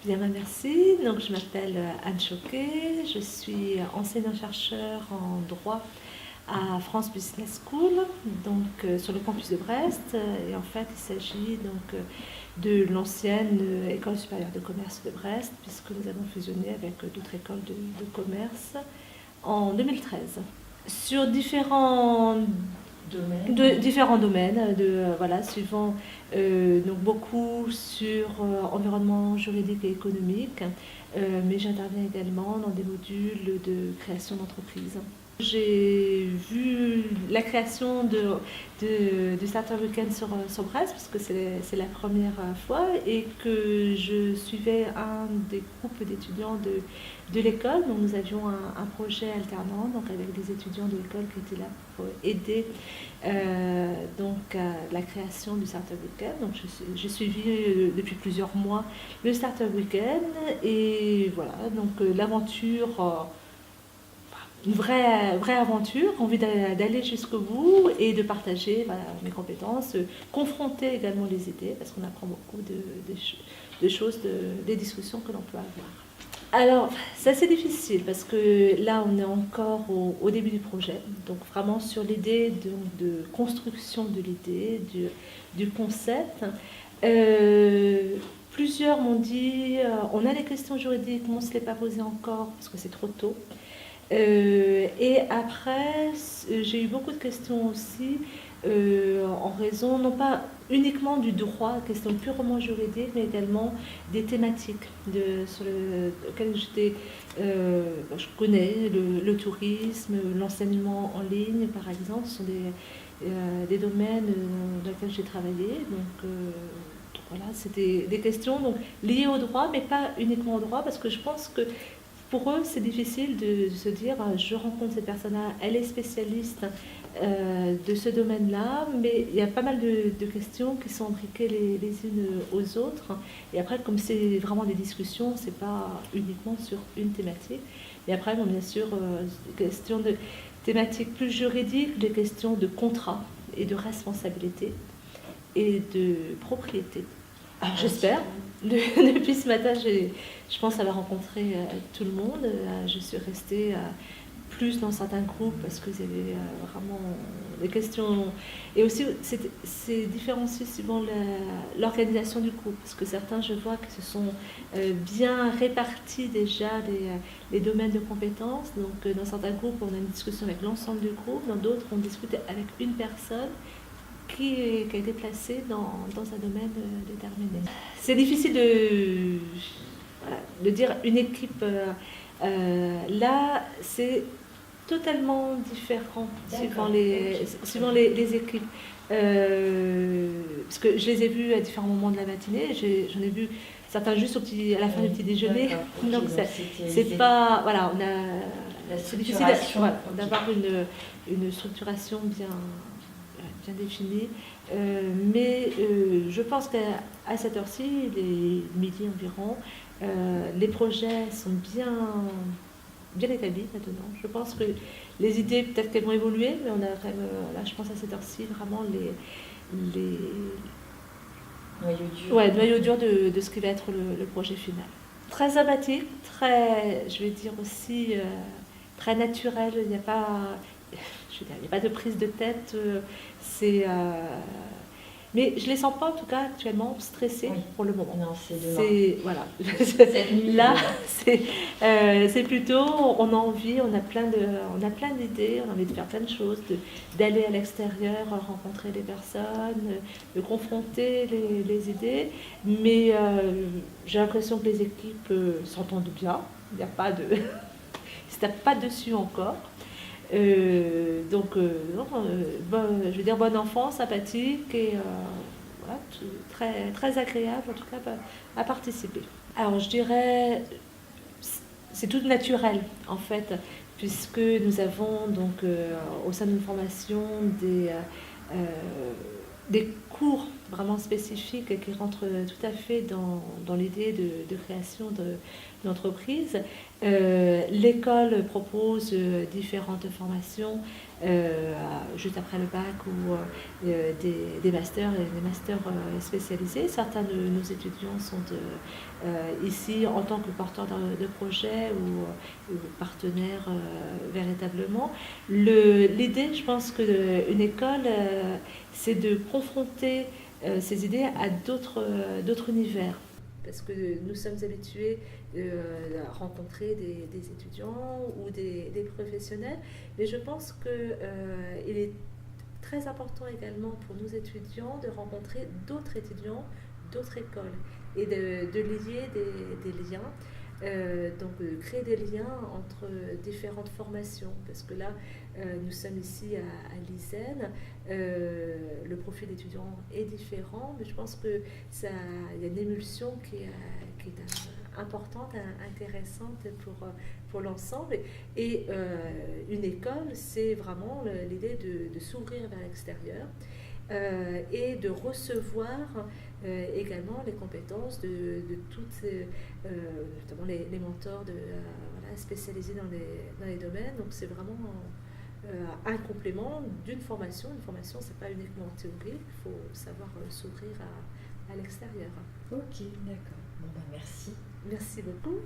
Bien, merci. Donc, je m'appelle Anne Choquet, je suis enseignant-chercheur en droit à France Business School, donc sur le campus de Brest. Et en fait, il s'agit donc de l'ancienne École supérieure de commerce de Brest, puisque nous avons fusionné avec d'autres écoles de commerce en 2013. Sur différents domaines, voilà, suivant donc beaucoup sur environnement juridique et économique, mais j'interviens également dans des modules de création d'entreprise. J'ai vu la création du Startup Weekend sur Brest, parce que c'est la première fois, et que je suivais un des groupes d'étudiants de l'école. Donc nous avions un projet alternant donc avec des étudiants de l'école qui étaient là pour aider donc à la création du Startup Weekend. Donc j'ai suivi depuis plusieurs mois le Startup Weekend, et voilà, donc l'aventure, une vraie aventure, envie d'aller jusqu'au bout et de partager voilà, mes compétences, confronter également les idées, parce qu'on apprend beaucoup de choses, des discussions que l'on peut avoir. Alors, c'est assez difficile parce que là, on est encore au début du projet, donc vraiment sur l'idée de construction de l'idée, du concept. Plusieurs m'ont dit, on a des questions juridiques, mais on ne se les pas posées encore parce que c'est trop tôt. Et après, j'ai eu beaucoup de questions aussi en raison, non pas uniquement du droit, questions purement juridiques, mais également des thématiques sur lesquelles je connais, le tourisme, l'enseignement en ligne, par exemple, ce sont des domaines dans lesquels j'ai travaillé. Donc voilà, c'était des questions donc, liées au droit, mais pas uniquement au droit, parce que je pense que pour eux, c'est difficile de se dire je rencontre cette personne-là, elle est spécialiste de ce domaine-là, mais il y a pas mal de questions qui sont imbriquées les unes aux autres. Et après, comme c'est vraiment des discussions, c'est pas uniquement sur une thématique. Et après, bon, bien sûr, des questions de thématiques plus juridiques, des questions de contrat et de responsabilité et de propriété. Alors, j'espère. Depuis ce matin, je pense avoir rencontré tout le monde. Je suis restée plus dans certains groupes parce que vous avez vraiment des questions. Et aussi, c'est différencié suivant l'organisation du groupe. Parce que certains, je vois que se sont bien répartis déjà les domaines de compétences. Donc, dans certains groupes, on a une discussion avec l'ensemble du groupe. Dans d'autres, on discute avec une personne qui a été placée dans un domaine déterminé. C'est difficile de dire une équipe. Là, c'est totalement différent suivant les équipes. Parce que je les ai vus à différents moments de la matinée. J'en ai vu certains juste à la fin du petit déjeuner. Donc c'est pas... Voilà, c'est difficile d'avoir une structuration bien définie. Mais je pense qu'à cette heure-ci, il est midi environ, les projets sont bien établis maintenant. Je pense que les idées, peut-être qu'elles vont évoluer, mais on a quand même, là, je pense à cette heure-ci, vraiment les noyaux durs de ce qui va être le projet final. Très sympathique, je vais dire aussi, très naturel. Il n'y a pas de prise de tête. Mais je ne les sens pas, en tout cas, actuellement stressés pour le moment. Non, c'est voilà. Cette nuit, là, c'est plutôt, on a envie, on a plein d'idées, on a envie de faire plein de choses, d'aller à l'extérieur, rencontrer des personnes, de confronter les idées. Mais j'ai l'impression que les équipes s'entendent bien. Il n'y a pas de... Ils ne se tapent pas dessus encore. Je veux dire bon enfant, sympathique et voilà, très, très agréable en tout cas à participer. Alors je dirais, c'est tout naturel en fait, puisque nous avons donc au sein de notre formation des cours vraiment spécifique et qui rentre tout à fait dans l'idée de création d'entreprise. L'école propose différentes formations juste après le bac ou des masters et des masters spécialisés. Certains de nos étudiants sont ici en tant que porteurs de projets ou partenaires véritablement. L'idée, je pense qu'une école, c'est de confronter ces idées à d'autres univers. Parce que nous sommes habitués à rencontrer des étudiants ou des professionnels, mais je pense qu'il est très important également pour nos étudiants de rencontrer d'autres étudiants, d'autres écoles, et de lier des liens. Donc créer des liens entre différentes formations, parce que là nous sommes ici à l'ISEN, le profil d'étudiant est différent, mais je pense qu'il y a une émulsion qui est importante, intéressante pour l'ensemble. Et une école, c'est vraiment l'idée de s'ouvrir vers l'extérieur et de recevoir également les compétences de toutes, notamment les mentors voilà, spécialisés dans les domaines. Donc c'est vraiment un complément d'une formation. Une formation, c'est pas uniquement théorique, il faut savoir s'ouvrir à l'extérieur. Ok, d'accord. Bon, ben merci. Merci beaucoup.